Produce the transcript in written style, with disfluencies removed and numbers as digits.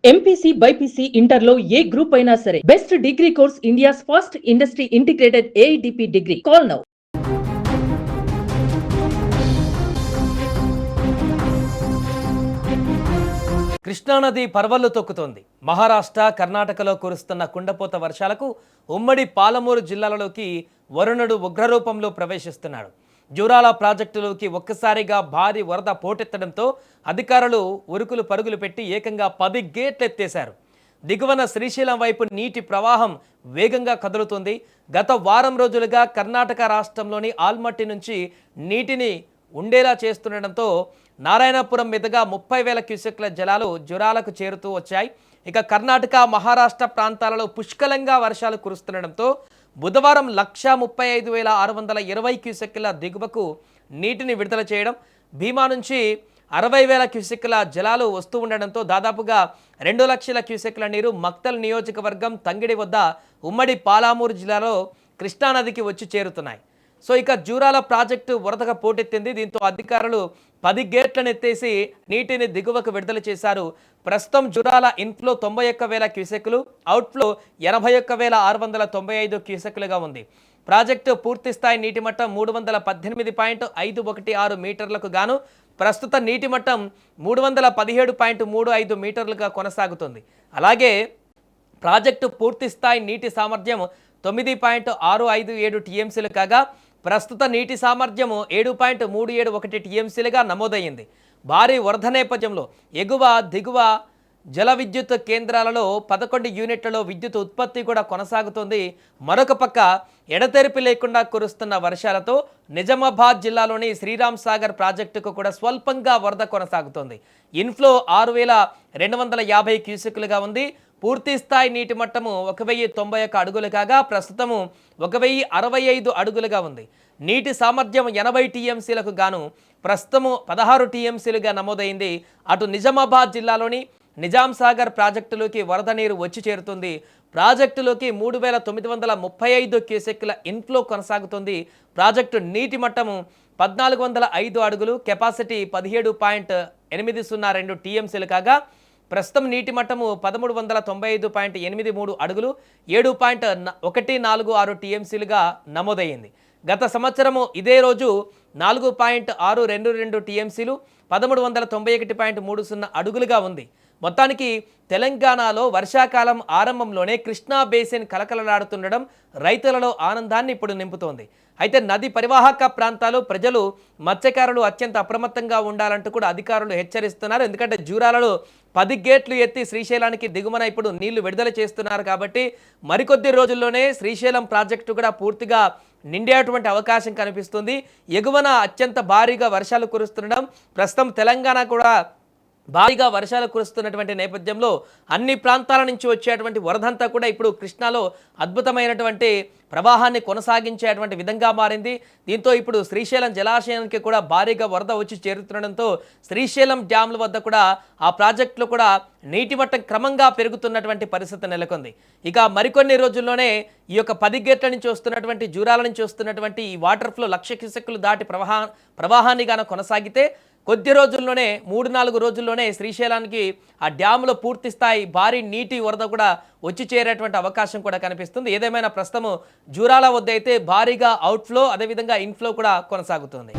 MPC BiPC ఇంటర్లో ఏ group అయినా సరే best degree course India's first industry integrated AIDP degree. Call now. కృష్ణానది పర్వళ్లు తొక్కుతోంది. మహారాష్ట్ర, కర్ణాటకలో కురుస్తున్న కుండపోత వర్షాలకు ఉమ్మడి పాలమూరు జిల్లాలలోకి వరుణుడు ఉగ్రరూపంలో ప్రవేశిస్తున్నాడు. జూరాల ప్రాజెక్టులోకి ఒక్కసారిగా భారీ వరద పోటెత్తడంతో అధికారులు ఉరుకులు పరుగులు పెట్టి ఏకంగా 10 గేట్లు ఎత్తేశారు. దిగువన శ్రీశైలం వైపు నీటి ప్రవాహం వేగంగా కదులుతుంది. గత వారం రోజులుగా కర్ణాటక రాష్ట్రంలోని ఆల్మట్టి నుంచి నీటిని ఉండేలా చేస్తుండటంతో నారాయణపురం మీదుగా 30,000 క్యూసెక్ల జలాలు జురాలకు చేరుతూ వచ్చాయి. ఇక కర్ణాటక, మహారాష్ట్ర ప్రాంతాలలో పుష్కలంగా వర్షాలు కురుస్తుండటంతో బుధవారం 135,620 క్యూసెక్ల దిగువకు నీటిని విడుదల చేయడం, భీమా నుంచి 60,000 క్యూసెక్ల జలాలు వస్తూ ఉండడంతో దాదాపుగా 2 లక్షల క్యూసెక్ల నీరు మక్తల్ నియోజకవర్గం తంగిడి వద్ద ఉమ్మడి పాలమూరు జిల్లాలో కృష్ణానదికి వచ్చి చేరుతున్నాయి. సో ఇక జూరాల ప్రాజెక్టు వరదగా పోటెత్తింది. దీంతో అధికారులు 10 గేట్లను ఎత్తేసి నీటిని దిగువకు విడుదల చేశారు. ప్రస్తుతం జూరాల ఇన్ఫ్లో 91,000 క్యూసెక్లు, అవుట్ఫ్లో 81,695 క్యూసెక్లుగా ఉంది. ప్రాజెక్టు పూర్తి స్థాయి నీటి మట్టం 318.516 మీటర్లకు గాను ప్రస్తుత నీటి మట్టం 317.35 మీటర్లుగా కొనసాగుతుంది. అలాగే ప్రాజెక్టు పూర్తి స్థాయి నీటి సామర్థ్యం 9.657 టీఎంసీలు కాగా ప్రస్తుత నీటి సామర్థ్యం 7.371 టీఎంసీలుగా నమోదయ్యింది. భారీ వరద నేపథ్యంలో ఎగువ, దిగువ జల విద్యుత్ కేంద్రాలలో 11 యూనిట్లలో విద్యుత్ ఉత్పత్తి కూడా కొనసాగుతోంది. మరొక పక్క ఎడతెరిపి లేకుండా కురుస్తున్న వర్షాలతో నిజామాబాద్ జిల్లాలోని శ్రీరామ్ సాగర్ ప్రాజెక్టుకు కూడా స్వల్పంగా వరద కొనసాగుతోంది. ఇన్ఫ్లో 6,250 క్యూసెక్లుగా ఉంది. పూర్తి స్థాయి నీటి మట్టము 1,091 అడుగులు కాగా ప్రస్తుతము 1,065 అడుగులుగా ఉంది. నీటి సామర్థ్యం 80 టీఎంసీలకు గాను ప్రస్తుతము 16 టీఎంసీలుగా నమోదైంది. అటు నిజామాబాద్ జిల్లాలోని నిజాం సాగర్ ప్రాజెక్టులోకి వరద నీరు వచ్చి చేరుతుంది. ప్రాజెక్టులోకి 3,935 క్యూసెక్ల ఇన్ఫ్లో కొనసాగుతుంది. ప్రాజెక్టు నీటి మట్టము 1,405 అడుగులు, కెపాసిటీ 17.802 టీఎంసీలు కాగా ప్రస్తుతం నీటి మట్టము 1,395.83 అడుగులు, 7.146 టీఎంసీలుగా నమోదయ్యింది. గత సంవత్సరము ఇదే రోజు 4.622 టీఎంసీలు, 1,391.30 అడుగులుగా ఉంది. మొత్తానికి తెలంగాణలో వర్షాకాలం ఆరంభంలోనే కృష్ణా బేసిన్ కలకలలాడుతుండడం రైతులలో ఆనందాన్ని ఇప్పుడు నింపుతోంది. అయితే నది పరివాహక ప్రాంతాలు ప్రజలు, మత్స్యకారులు అత్యంత అప్రమత్తంగా ఉండాలంటూ కూడా అధికారులు హెచ్చరిస్తున్నారు. ఎందుకంటే జూరాలలో 10 గేట్లు ఎత్తి శ్రీశైలానికి దిగుమన ఇప్పుడు నీళ్లు విడుదల చేస్తున్నారు. కాబట్టి మరికొద్ది రోజుల్లోనే శ్రీశైలం ప్రాజెక్టు కూడా పూర్తిగా నిండేటువంటి అవకాశం కనిపిస్తుంది. ఎగువన అత్యంత భారీగా వర్షాలు కురుస్తుండడం, ప్రస్తుతం తెలంగాణ కూడా భారీగా వర్షాలు కురుస్తున్నటువంటి నేపథ్యంలో అన్ని ప్రాంతాల నుంచి వచ్చేటువంటి వరదంతా కూడా ఇప్పుడు కృష్ణాలో అద్భుతమైనటువంటి ప్రవాహాన్ని కొనసాగించేటువంటి విధంగా మారింది. దీంతో ఇప్పుడు శ్రీశైలం జలాశయానికి కూడా భారీగా వరద వచ్చి చేరుతుండడంతో శ్రీశైలం డ్యామ్ల వద్ద కూడా ఆ ప్రాజెక్టులో కూడా నీటి మట్టం క్రమంగా పెరుగుతున్నటువంటి పరిస్థితి నెలకొంది. ఇక మరికొన్ని రోజుల్లోనే ఈ యొక్క 10 గేట్ల నుంచి వస్తున్నటువంటి జూరాల నుంచి వస్తున్నటువంటి ఈ వాటర్ ఫ్లో 1,00,000 క్యూసెక్కులు దాటి ప్రవాహాన్ని గాన కొనసాగితే కొద్ది రోజుల్లోనే 3-4 రోజుల్లోనే శ్రీశైలానికి ఆ డ్యాములో పూర్తి స్థాయి భారీ నీటి వరద కూడా వచ్చి చేరేటువంటి అవకాశం కూడా కనిపిస్తుంది. ఏదేమైనా ప్రస్తుతం జూరాల వద్ద అయితే భారీగా అవుట్ఫ్లో, అదేవిధంగా ఇన్ఫ్లో కూడా కొనసాగుతుంది.